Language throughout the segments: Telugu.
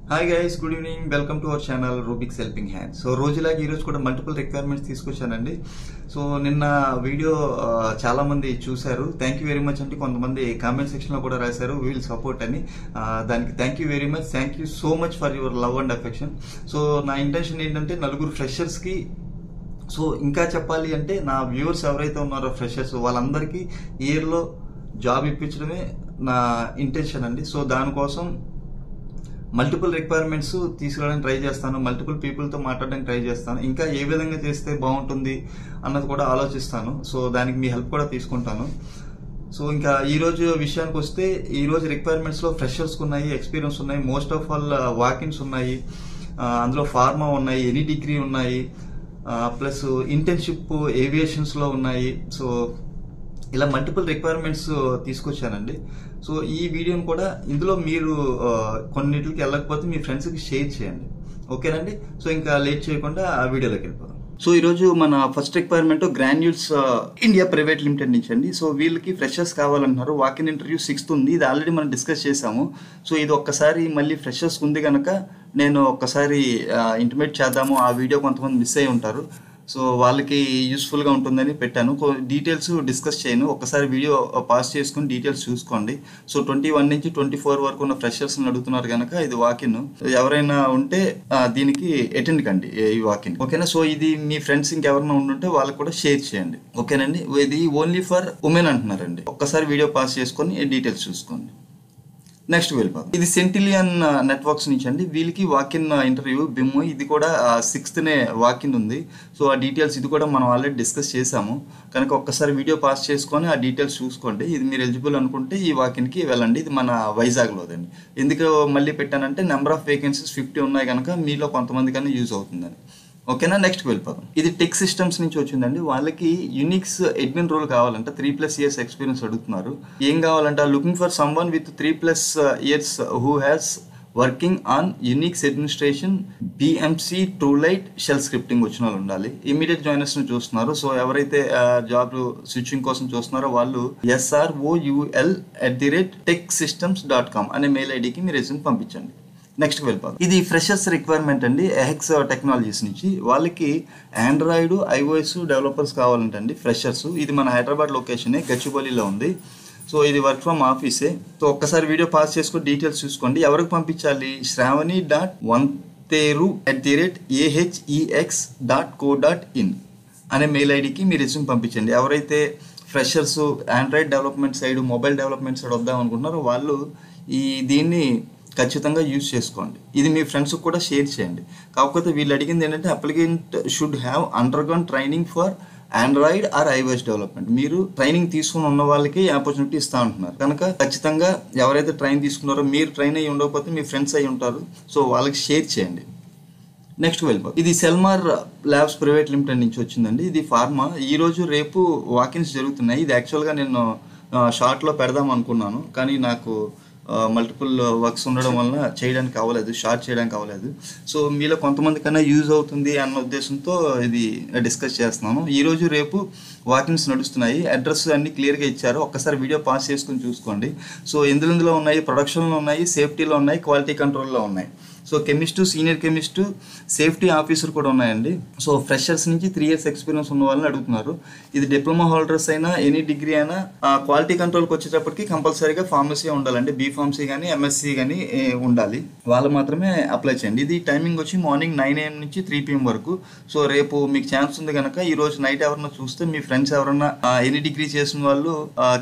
Hi guys, good evening. Welcome to our channel Rubik's helping hand. So రోజులాగా ఈ రోజు కూడా మల్టిపుల్ రిక్వైర్మెంట్స్ తీసుకొచ్చానండి. సో నిన్న వీడియో చాలా మంది చూశారు. థ్యాంక్ యూ వెరీ మచ్ అంటే కొంతమంది కామెంట్ సెక్షన్ లో కూడా రాశారు విల్ సపోర్ట్ అని. దానికి thank you very much. Thank you so much for your love and affection. So నా ఇంటెన్షన్ ఏంటంటే నలుగురు ఫ్రెషర్స్ కి, సో ఇంకా చెప్పాలి అంటే నా వ్యూవర్స్ ఎవరైతే ఉన్నారో ఫ్రెషర్స్ వాళ్ళందరికీ ఇయర్ లో జాబ్ ఇప్పించడమే నా ఇంటెన్షన్ అండి. సో దానికోసం మల్టిపుల్ రిక్వైర్మెంట్స్ తీసుకురావడానికి ట్రై చేస్తాను, మల్టిపుల్ పీపుల్తో మాట్లాడడానికి ట్రై చేస్తాను, ఇంకా ఏ విధంగా చేస్తే బాగుంటుంది అన్నది కూడా ఆలోచిస్తాను. సో దానికి మీ హెల్ప్ కూడా తీసుకుంటాను. సో ఇంకా ఈ రోజు విషయానికి వస్తే, ఈ రోజు రిక్వైర్మెంట్స్ లో ఫ్రెషర్స్ ఉన్నాయి, ఎక్స్పీరియన్స్ ఉన్నాయి, మోస్ట్ ఆఫ్ ఆల్ వాకిన్స్ ఉన్నాయి, అందులో ఫార్మా ఉన్నాయి, ఎనీ డిగ్రీ ఉన్నాయి, ప్లస్ ఇంటర్న్షిప్ ఏవియేషన్స్ లో ఉన్నాయి. సో ఇలా మల్టిపుల్ రిక్వైర్మెంట్స్ తీసుకొచ్చానండి. సో ఈ వీడియోని కూడా ఇందులో మీరు కొన్నిటికి వెళ్ళకపోతే మీ ఫ్రెండ్స్కి షేర్ చేయండి, ఓకేనండి. సో ఇంకా లేట్ చేయకుండా ఆ వీడియోలోకి వెళ్ళిపోదాం. సో ఈరోజు మన first requirement granules India private limited నుంచి అండి. సో వీళ్ళకి ఫ్రెషర్స్ కావాలంటున్నారు. వాకిన్ ఇంటర్వ్యూ 6th ఉంది. ఇది ఆల్రెడీ మనం డిస్కస్ చేసాము. సో ఇది ఒక్కసారి మళ్ళీ ఫ్రెషర్స్ ఉంది కనుక నేను ఒక్కసారి ఇంటిమేట్ చేద్దాము. ఆ వీడియో కొంతమంది మిస్ అయి ఉంటారు, సో వాళ్ళకి యూస్ఫుల్గా ఉంటుందని పెట్టాను. డీటెయిల్స్ డిస్కస్ చేయను, ఒక్కసారి వీడియో పాస్ చేసుకుని డీటెయిల్స్ చూసుకోండి. సో 21 నుంచి 24 వరకు ఉన్న ఫ్రెషర్స్ అడుగుతున్నారు కనుక ఇది వాకిన్. ఎవరైనా ఉంటే దీనికి అటెండ్ కండి ఈ వాకిన్, ఓకేనా. సో ఇది మీ ఫ్రెండ్స్ ఇంకెవరైనా ఉండుంటే వాళ్ళకి కూడా షేర్ చేయండి, ఓకేనండి. ఇది ఓన్లీ ఫర్ ఉమెన్ అంటున్నారండి. ఒక్కసారి వీడియో పాస్ చేసుకొని డీటెయిల్స్ చూసుకోండి. నెక్స్ట్ వెళ్ళిపోతాం. ఇది సెంటిలియన్ నెట్వర్క్స్ నుంచి అండి. వీళ్ళకి వాకిన్ ఇంటర్వ్యూ బిమ్. ఇది కూడా 6th వాకిన్ ఉంది. సో ఆ డీటెయిల్స్ ఇది కూడా మనం ఆల్రెడీ డిస్కస్ చేసాము కనుక ఒక్కసారి వీడియో పాస్ చేసుకొని ఆ డీటెయిల్స్ చూసుకోండి. ఇది మీరు ఎలిజిబుల్ అనుకుంటే ఈ వాకిన్కి వెళ్ళండి. ఇది మన వైజాగ్లోదండి. ఎందుకు మళ్ళీ పెట్టానంటే నెంబర్ ఆఫ్ వేకెన్సీస్ 50 ఉన్నాయి కనుక మీలో కొంతమందికన్నా యూజ్ అవుతుందని, ఓకేనా. నెక్స్ట్ వెళ్ళిపోతాం. ఇది టెక్ సిస్టమ్స్ నుంచి వచ్చిందండి. వాళ్ళకి యునిక్స్ అడ్మిన్ రోల్ కావాలంట. 3+ years ఎక్స్పీరియన్స్ అడుగుతున్నారు. ఏం కావాలంట, looking for someone with 3+ years who has working on Unix administration, BMC, TrueLight, shell scripting వచ్చిన వాళ్ళు ఉండాలి. ఇమీడియట్ జాయినర్స్ ని చూస్తున్నారు. సో ఎవరైతే జాబ్ స్విచ్చింగ్ కోసం చూస్తున్నారో వాళ్ళు sroul@techsystems.com అనే మెయిల్ ఐడికి మీ రెజ్యూమ్ పంపించండి. నెక్స్ట్ వెళ్ళిపోతాం. ఇది ఫ్రెషర్స్ రిక్వైర్మెంట్ అండి. ఎహెక్స్ టెక్నాలజీస్ నుంచి. వాళ్ళకి ఆండ్రాయిడ్, iOS డెవలపర్స్ కావాలంటండి ఫ్రెషర్స్. ఇది మన హైదరాబాద్ లొకేషనే, గచ్చిబౌలిలో ఉంది. సో ఇది వర్క్ ఫ్రమ్ ఆఫీసే. సో ఒక్కసారి వీడియో పాస్ చేసుకొని డీటెయిల్స్ చూసుకోండి. ఎవరికి పంపించాలి, shravani.1teru@ahex.co.in అనే మెయిల్ ఐడికి మీ రెజ్యూమ్ పంపించండి. ఎవరైతే freshers Android development side, mobile development side వద్దాం అనుకుంటున్నారో వాళ్ళు దీన్ని ఖచ్చితంగా యూజ్ చేసుకోండి. ఇది మీ ఫ్రెండ్స్కి కూడా షేర్ చేయండి. కాకపోతే వీళ్ళు అడిగింది ఏంటంటే applicant should have undergone training for Android or iOS development. మీరు ట్రైనింగ్ తీసుకుని ఉన్న వాళ్ళకి ఆపర్చునిటీ ఇస్తా ఉంటున్నారు కనుక ఖచ్చితంగా ఎవరైతే ట్రైన్ తీసుకున్నారో, మీరు ట్రైన్ అయ్యి ఉండకపోతే మీ ఫ్రెండ్స్ అయ్యి ఉంటారు, సో వాళ్ళకి షేర్ చేయండి. నెక్స్ట్ వెళ్ళిపోతుంది. ఇది సెల్మార్ ల్యాబ్స్ ప్రైవేట్ లిమిటెడ్ నుంచి వచ్చిందండి. ఇది ఫార్మా. ఈ రోజు రేపు వాకిన్స్ జరుగుతున్నాయి. ఇది యాక్చువల్గా నేను షార్ట్లో పెడదాం అనుకున్నాను కానీ నాకు మల్టిపుల్ వర్క్స్ ఉండడం వలన చేయడానికి అవ్వలేదు, షార్ట్ చేయడానికి అవ్వలేదు. సో మీలో కొంతమంది కన్నా యూజ్ అవుతుంది అన్న ఉద్దేశంతో ఇది డిస్కస్ చేస్తున్నాను. ఈరోజు రేపు వాకిన్స్ నడుస్తున్నాయి. అడ్రస్ అన్ని క్లియర్గా ఇచ్చారు. ఒక్కసారి వీడియో పాస్ చేసుకుని చూసుకోండి. సో ఎందులో ఉన్నాయి, ప్రొడక్షన్లో ఉన్నాయి, సేఫ్టీలో ఉన్నాయి, క్వాలిటీ కంట్రోల్లో ఉన్నాయి. So chemist, senior chemist, safety officer కూడా ఉన్నాయండి. సో ఫ్రెషర్స్ నుంచి 3 years ఎక్స్పీరియన్స్ ఉన్న వాళ్ళని అడుగుతున్నారు. ఇది డిప్లొమా హోల్డర్స్ అయినా, ఎనీ డిగ్రీ అయినా, క్వాలిటీ కంట్రోల్కి వచ్చేటప్పటికి కంపల్సరీగా ఫార్మసీ ఉండాలండి. B.Pharmacy కానీ MSc కానీ ఉండాలి. వాళ్ళు మాత్రమే అప్లై చేయండి. ఇది టైమింగ్ వచ్చి మార్నింగ్ 9 AM నుంచి 3 PM వరకు. సో రేపు మీకు ఛాన్స్ ఉంది కనుక ఈ రోజు నైట్ ఎవరన్నా చూస్తే మీ ఫ్రెండ్స్ ఎవరన్నా ఎనీ డిగ్రీ చేసిన వాళ్ళు,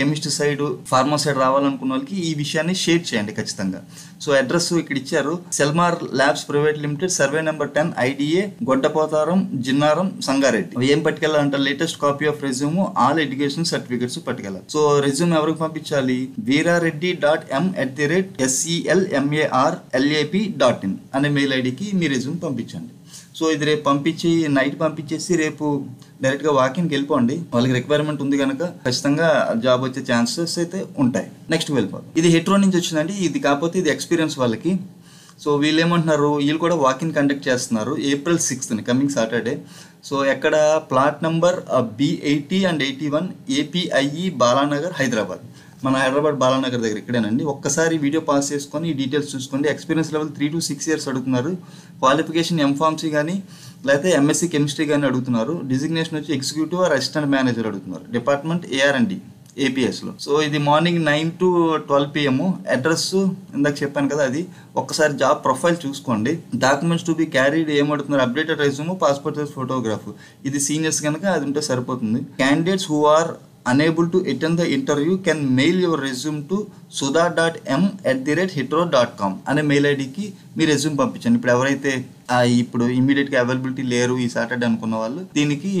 కెమిస్ట్రీ సైడ్, ఫార్మా సైడ్ రావాలనుకున్న వాళ్ళకి ఈ విషయాన్ని షేర్ చేయండి ఖచ్చితంగా. సో అడ్రస్ ఇక్కడ ఇచ్చారు. Selmar labs private limited, survey number 10, IDA, Goddapotharam, Jinnaram, Sangareddy. ఏం పట్టుకెళ్ళాలంటే latest copy of resume, all education certificates పట్టుకెళ్ళాలి. సో రెజ్యూమ్ ఎవరికి పంపించాలి, veerareddy.m@selmarlap.in అనే మెయిల్ ఐడికి మీ రెజ్యూమ్ పంపించండి. సో ఇది రేపు పంపించి నైట్ పంపించేసి రేపు డైరెక్ట్గా వాకింగ్కి వెళ్ళిపోండి. వాళ్ళకి రిక్వైర్మెంట్ ఉంది కనుక ఖచ్చితంగా జాబ్ వచ్చే ఛాన్సెస్ అయితే ఉంటాయి. నెక్స్ట్ వెళ్ళిపోదు. ఇది హెట్రో నుంచి వచ్చిందండి. ఇది కాకపోతే ఇది ఎక్స్పీరియన్స్ వాళ్ళకి. సో వీళ్ళు ఏమంటున్నారు, వీళ్ళు కూడా వాకింగ్ కండక్ట్ చేస్తున్నారు April 6th coming Saturday. So ఎక్కడ, plot number B80 and 81, APIE Balanagar, Hyderabad. మన హైదరాబాద్ బాలానగర్ దగ్గర ఇక్కడేనండి. ఒక్కసారి వీడియో పాస్ చేసుకొని ఈ డీటెయిల్స్ చూసుకోండి. ఎక్స్పీరియన్స్ లెవెల్ 3 to 6 years అడుగుతున్నారు. క్వాలిఫికేషన్ ఎంఫార్మసీ కానీ లేకపోతే ఎంఎస్సీ కెమిస్ట్రీ కానీ అడుగుతున్నారు. డిజిగ్నేషన్ వచ్చి ఎగ్జిక్యూటివ్ ఆర్ అసిస్టెంట్ మేనేజర్ అడుగుతున్నారు. డిపార్ట్మెంట్ AR&D APSలో. సో ఇది మార్నింగ్ 9 to 12 PM. అడ్రస్ ఇందాక చెప్పాను కదా, అది ఒక్కసారి జాబ్ ప్రొఫైల్ చూసుకోండి. డాక్యుమెంట్స్ టు బి క్యారీడ్ ఏమడుతున్నారు, updated resume, passport size photograph. ఇది సీనియర్స్ కనుక అది ఉంటే సరిపోతుంది. Candidates who are unable to attend the interview can mail your resume to sudha.m@hetero.com అనే మెయిల్ ఐడికి మీ రెజ్యూమ్ పంపించండి. ఇప్పుడు ఎవరైతే ఇప్పుడు ఇమీడియట్గా అవైలబిలిటీ లేరు ఈ సాటర్డే అనుకున్న వాళ్ళు దీనికి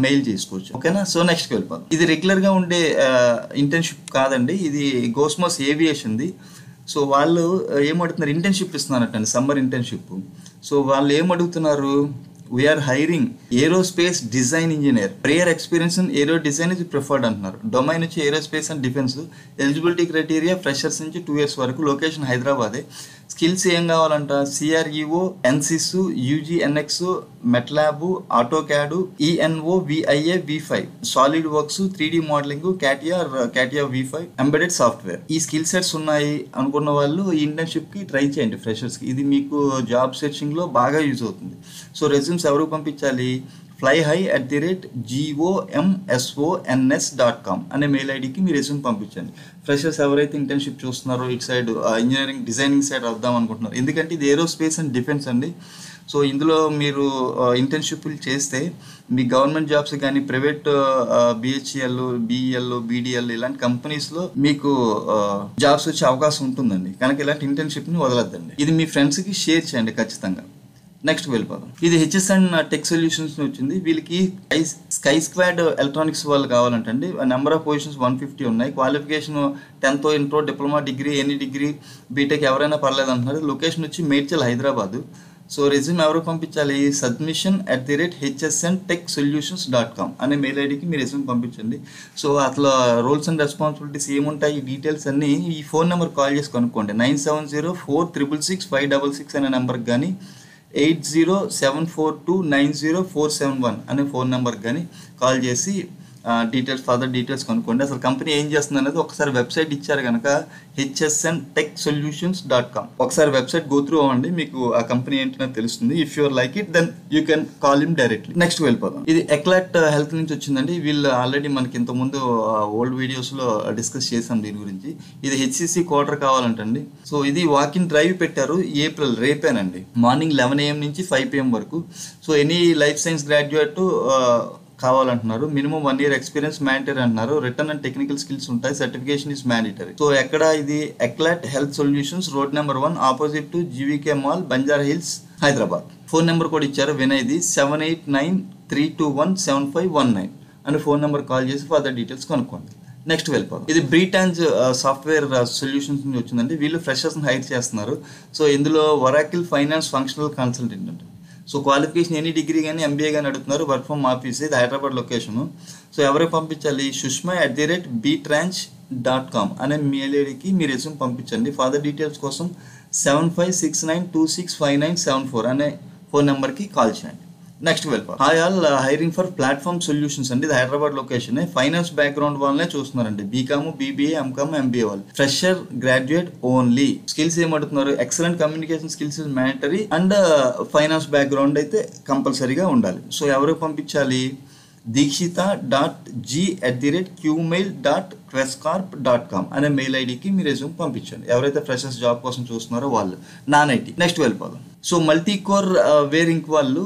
మెయిల్ చేసుకోవచ్చు. ఓకేనా? సో నెక్స్ట్కి వెళ్ళిపోతాం. ఇది రెగ్యులర్గా ఉండే ఇంటర్న్షిప్ కాదండి, ఇది గోస్మోస్ ఏవియేషన్ది. సో వాళ్ళు ఏమడుగుతున్నారు, ఇంటర్న్షిప్ ఇస్తున్నారటండి, సమ్మర్ ఇంటర్న్షిప్. సో వాళ్ళు ఏమడుగుతున్నారు, we're hiring aerospace design engineer, prior experience in aero design is preferred అంటున్నారు. డొమైన్ వచ్చి aerospace and defence. Eligibility criteria freshers నుంచి 2 years వరకు. లొకేషన్ హైదరాబాదే. స్కిల్స్ ఏం కావాలంట, CREO, NSYS, UGNX, MATLAB, AutoCAD, ENO, VIA, V5, SolidWorks, 3D modelling, CATIA V5, embedded software. ఈ స్కిల్ సెట్స్ ఉన్నాయి అనుకున్న వాళ్ళు ఈ ఇంటర్న్షిప్కి ట్రై చేయండి ఫ్రెషర్స్కి. ఇది మీకు జాబ్ సెర్చింగ్లో బాగా యూజ్ అవుతుంది. సో రెజ్యూమ్స్ ఎవరికి పంపించాలి, flyhigh@gomsons.com అనే మెయిల్ ఐడికి మీ రెజ్యూమ్ పంపించండి. ఫ్రెషర్స్ ఎవరైతే ఇంటర్న్షిప్ చూస్తున్నారో ఇటు సైడ్ ఇంజనీరింగ్ డిజైనింగ్ సైడ్ వద్దాం అనుకుంటున్నారు, ఎందుకంటే ఇది ఏరోస్పేస్ అండ్ డిఫెన్స్ అండి. సో ఇందులో మీరు ఇంటర్న్షిప్లు చేస్తే మీ గవర్నమెంట్ జాబ్స్ కానీ ప్రైవేట్ BHEL, BEL, BDL ఇలాంటి కంపెనీస్లో మీకు జాబ్స్ వచ్చే అవకాశం ఉంటుందండి. కనుక ఇలాంటి ఇంటర్న్షిప్ని వదలొద్దండి. ఇది మీ ఫ్రెండ్స్కి షేర్ చేయండి ఖచ్చితంగా. నెక్స్ట్ వెళ్ళిపోదాం. ఇది HSN టెక్ సొల్యూషన్స్ వచ్చింది. వీళ్ళకి స్కై స్క్వాడ్ ఎలక్ట్రానిక్స్ వాళ్ళు కావాలంటండి. నెంబర్ ఆఫ్ పొజిషన్స్ 150 ఉన్నాయి. Qualification 10th inter, diploma, degree, any degree, BTech ఎవరైనా పర్లేదు అంటున్నారు. లొకేషన్ వచ్చి మేడ్చల్, హైదరాబాద్. సో రెజ్యూమ్ ఎవరు పంపించాలి, submission@hsntechsolutions.com అనే మెయిల్ ఐడికి మీ రెజ్యూమ్ పంపించండి. సో అట్లా రోల్స్ అండ్ రెస్పాన్సిబిలిటీస్ ఏముంటాయి, ఈ డీటెయిల్స్ అన్ని ఈ ఫోన్ నెంబర్ కాల్ చేసి కనుక్కోండి. 97046666 అనే నెంబర్కి కానీ 8074290471 అనే ఫోన్ నెంబర్కి కానీ కాల్ చేసి ఫర్దర్ డీటెయిల్స్ కనుక్కోండి. అసలు కంపెనీ ఏం చేస్తుంది అనేది ఒకసారి వెబ్సైట్ ఇచ్చారు కనుక hsntechsolutions.com ఒకసారి వెబ్సైట్ గో త్రూ అవ్వండి, మీకు ఆ కంపెనీ ఏంటో తెలుస్తుంది. If your like it then you can call him directly. Next వెళ్ళిపోదాం. ఇది ఎక్లాట్ హెల్త్ నుంచి వచ్చిందండి. వీళ్ళు ఆల్రెడీ మనకి ఇంతకుముందు ఓల్డ్ వీడియోస్లో డిస్కస్ చేసాం దీని గురించి. ఇది HCC క్వార్టర్ కావాలంటండి. సో ఇది వాకింగ్ డ్రైవ్ పెట్టారు, ఏప్రిల్ రేపేనండి. మార్నింగ్ 11 AM నుంచి 5 PM వరకు. So any life science graduate కావాలంటున్నారు. మినిమం 1 year ఎక్స్పీరియన్స్ మ్యాండేటరీ అంటున్నారు. రిటర్న్ అండ్ టెక్నికల్ స్కిల్స్ ఉంటాయి. Certification is mandatory. సో ఎక్కడ ఇది, Eclat health solutions, road number 1, opposite to GVK mall, Banjara Hills, Hyderabad. Phone number కూడా ఇచ్చారు వినయ్ది, 7893217519 అని ఫోన్ నెంబర్ కాల్ చేసి ఫర్దర్ డీటెయిల్స్ కనుక్కోండి. నెక్స్ట్ వెళ్ళిపోదాం. ఇది బ్రీటాంజ్ సాఫ్ట్వేర్ సొల్యూషన్స్ నుంచి వచ్చిందండి. వీళ్ళు ఫ్రెషర్స్ని హైర్ చేస్తున్నారు. సో ఇందులో ఒరాకిల్ ఫైనాన్స్ ఫంక్షనల్ కన్సల్టెంట్ అంటే. సో క్వాలిఫికేషన్ ఎనీ డిగ్రీ కానీ MBA కానీ అడుగుతున్నారు. వర్క్ ఫ్రమ్ ఆఫీస్, ఇది హైదరాబాద్ లొకేషను. సో ఎవరికి పంపించాలి, sushma@btransche.com అనే మెయిల్ ఐడికి మీ రెజ్యూమ్ పంపించండి. ఫర్దర్ డీటెయిల్స్ కోసం 7569265974 అనే ఫోన్ నెంబర్కి కాల్ చేయండి. నెక్స్ట్ వెళ్ళిపోవాలి. Hi all, hiring for platform solutions అండి. ఇది హైదరాబాద్ లొకేషన్. ఫైనాన్స్ బ్యాక్గ్రౌండ్ వాళ్ళనే చూస్తున్నారండి. BCom, BBA, MCom, MBA వాళ్ళు. Fresher graduate only. స్కిల్స్ ఏమడుతున్నారు, excellent communication skills is mandatory and finance background అయితే కంపల్సరీగా ఉండాలి. సో ఎవరికి పంపించాలి, deekshita.g@qmail.questcorp.com అనే మెయిల్ ఐడికి మీ రెజ్యూమ్ పంపించండి. ఎవరైతే ఫ్రెషర్స్ జాబ్ కోసం చూస్తున్నారో వాళ్ళు. నాన్-IT. నెక్స్ట్ వెళ్ళిపోదాం. సో మల్టీ కోర్ వేర్ ఇంక్ వాళ్ళు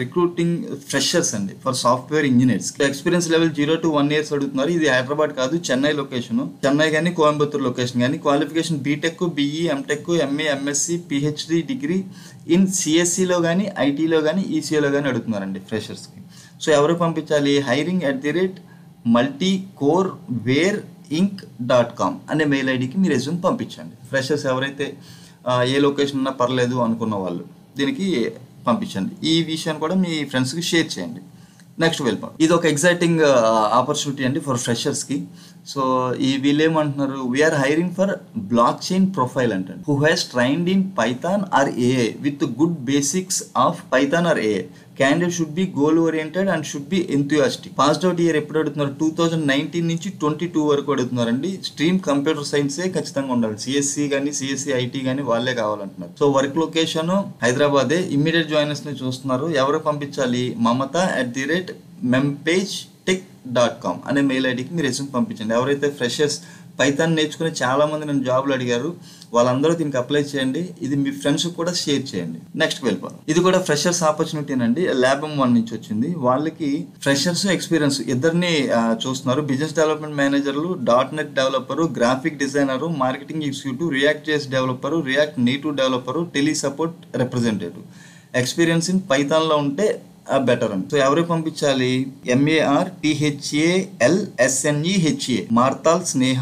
రిక్రూటింగ్ ఫ్రెషర్స్ అండి for software engineers. Experience level 0 to 1 years అడుగుతున్నారు. ఇది హైదరాబాద్ కాదు, చెన్నై లొకేషన్. చెన్నై కానీ కోయంబత్తూర్ లొకేషన్ కానీ. Qualification BTech, BE, MTech, MA, MSc, PhD degree in CSCలో కానీ, ITలో కానీ, ECలో కానీ అడుగుతున్నారండి ఫ్రెషర్స్కి. సో ఎవరికి పంపించాలి, hiring@multicorewareinc.com అనే మెయిల్ ఐడికి మీ రెజ్యూమ్ పంపించండి. ఫ్రెషర్స్ ఎవరైతే ఏ లొకేషన్ ఉన్నా పర్లేదు అనుకున్న వాళ్ళు దీనికి పంపించండి. ఈ విషయాన్ని కూడా మీ ఫ్రెండ్స్కి షేర్ చేయండి. నెక్స్ట్ వెళ్ళిపోయి. ఇది ఒక ఎగ్జైటింగ్ ఆపర్చునిటీ అండి ఫర్ ఫ్రెషర్స్కి. సో ఈ వీళ్ళేమంటున్నారు, we're hiring for blockchain profile అంటారు, who has trained in Python or AI with good basics of Python or AI. Candidate should be goal oriented and should be enthusiastic. Passed out year ఎప్పుడు అడుగుతున్నారు, 2019 నుంచి 22 వరకు అడుగుతున్నారండి. స్ట్రీమ్ కంప్యూటర్ సైన్సే ఖచ్చితంగా ఉండాలి. సిఎస్సి కానీ సిఎస్సి ఐటీ కానీ వాళ్ళే కావాలంటున్నారు. సో వర్క్ లొకేషన్ హైదరాబాదే. ఇమ్మీడియట్ జాయినర్స్ ని చూస్తున్నారు. ఎవరు పంపించాలి, mamata@mempage.tech.com అనే మెయిల్ ఐడికి మీరు రెజ్యూమ్ పంపించండి. ఎవరైతే ఫ్రెషర్స్ పైథాన్ నేర్చుకుని చాలా మంది నన్ను జాబ్లు అడిగారు, వాళ్ళందరూ దీనికి అప్లై చేయండి. ఇది మీ ఫ్రెండ్స్ కూడా షేర్ చేయండి. నెక్స్ట్ వెళ్ళిపోదాం. ఇది కూడా ఫ్రెషర్స్ ఆపర్చునిటీ అండి. ల్యాబ్ 1 నుంచి వచ్చింది. వాళ్ళకి ఫ్రెషర్స్ ఎక్స్పీరియన్స్ ఇద్దరిని చూస్తున్నారు. బిజినెస్ డెవలప్మెంట్ మేనేజర్లు, .NET developer, graphic designer, marketing executive, react JS developer, react native developer, tele support representative. Experience in Python లో ఉంటే బెటర్ అని. సో ఎవరు పంపించాలి, MARTHALSNEHA మార్తాల్ స్నేహ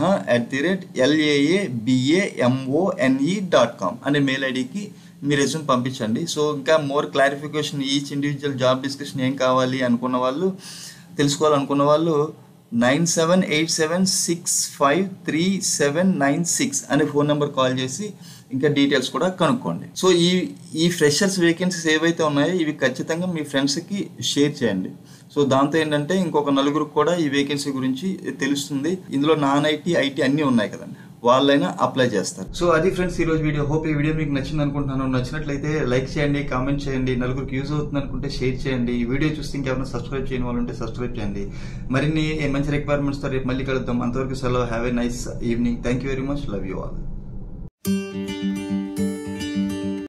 @LAABAMONE.com అనే మెయిల్ ఐడికి మీ రెజ్యూమ్ పంపించండి. సో ఇంకా more clarification, each individual job description ఏం కావాలి అనుకున్న వాళ్ళు, తెలుసుకోవాలనుకున్న వాళ్ళు 9787653796 అనే ఫోన్ నెంబర్ కాల్ చేసి ఇంకా డీటెయిల్స్ కూడా కనుక్కోండి. సో ఈ ఫ్రెషర్స్ వేకెన్సీస్ ఏవైతే ఉన్నాయో ఇవి ఖచ్చితంగా మీ ఫ్రెండ్స్కి షేర్ చేయండి. సో దాంతో ఏంటంటే ఇంకొక నలుగురికి కూడా ఈ వేకెన్సీ గురించి తెలుస్తుంది. ఇందులో నాన్ ఐటీ ఐటీ అన్నీ ఉన్నాయి కదండి, వాళ్ళైనా అప్లై చేస్తారు. సో అది ఫ్రెండ్స్ ఈ రోజు వీడియో. హోప్ ఈ వీడియో మీకు నచ్చింది అనుకుంటున్నాను. నచ్చినట్లయితే లైక్ చేయండి, కామెంట్ చేయండి, నలుగురికి యూజ్ అవుతుంది అనుకుంటే షేర్ చేయండి. ఈ వీడియో చూస్తే ఇంకెవరైనా సబ్స్క్రైబ్ చేయని వాళ్ళు ఉంటే సబ్స్క్రైబ్ చేయండి. మరిన్ని మంచి రిక్వైర్మెంట్స్ తో రేపు మళ్ళీ కలుద్దాం. అంతవరకు సెలవు. Have a nice evening. Thank you very much. Love you all.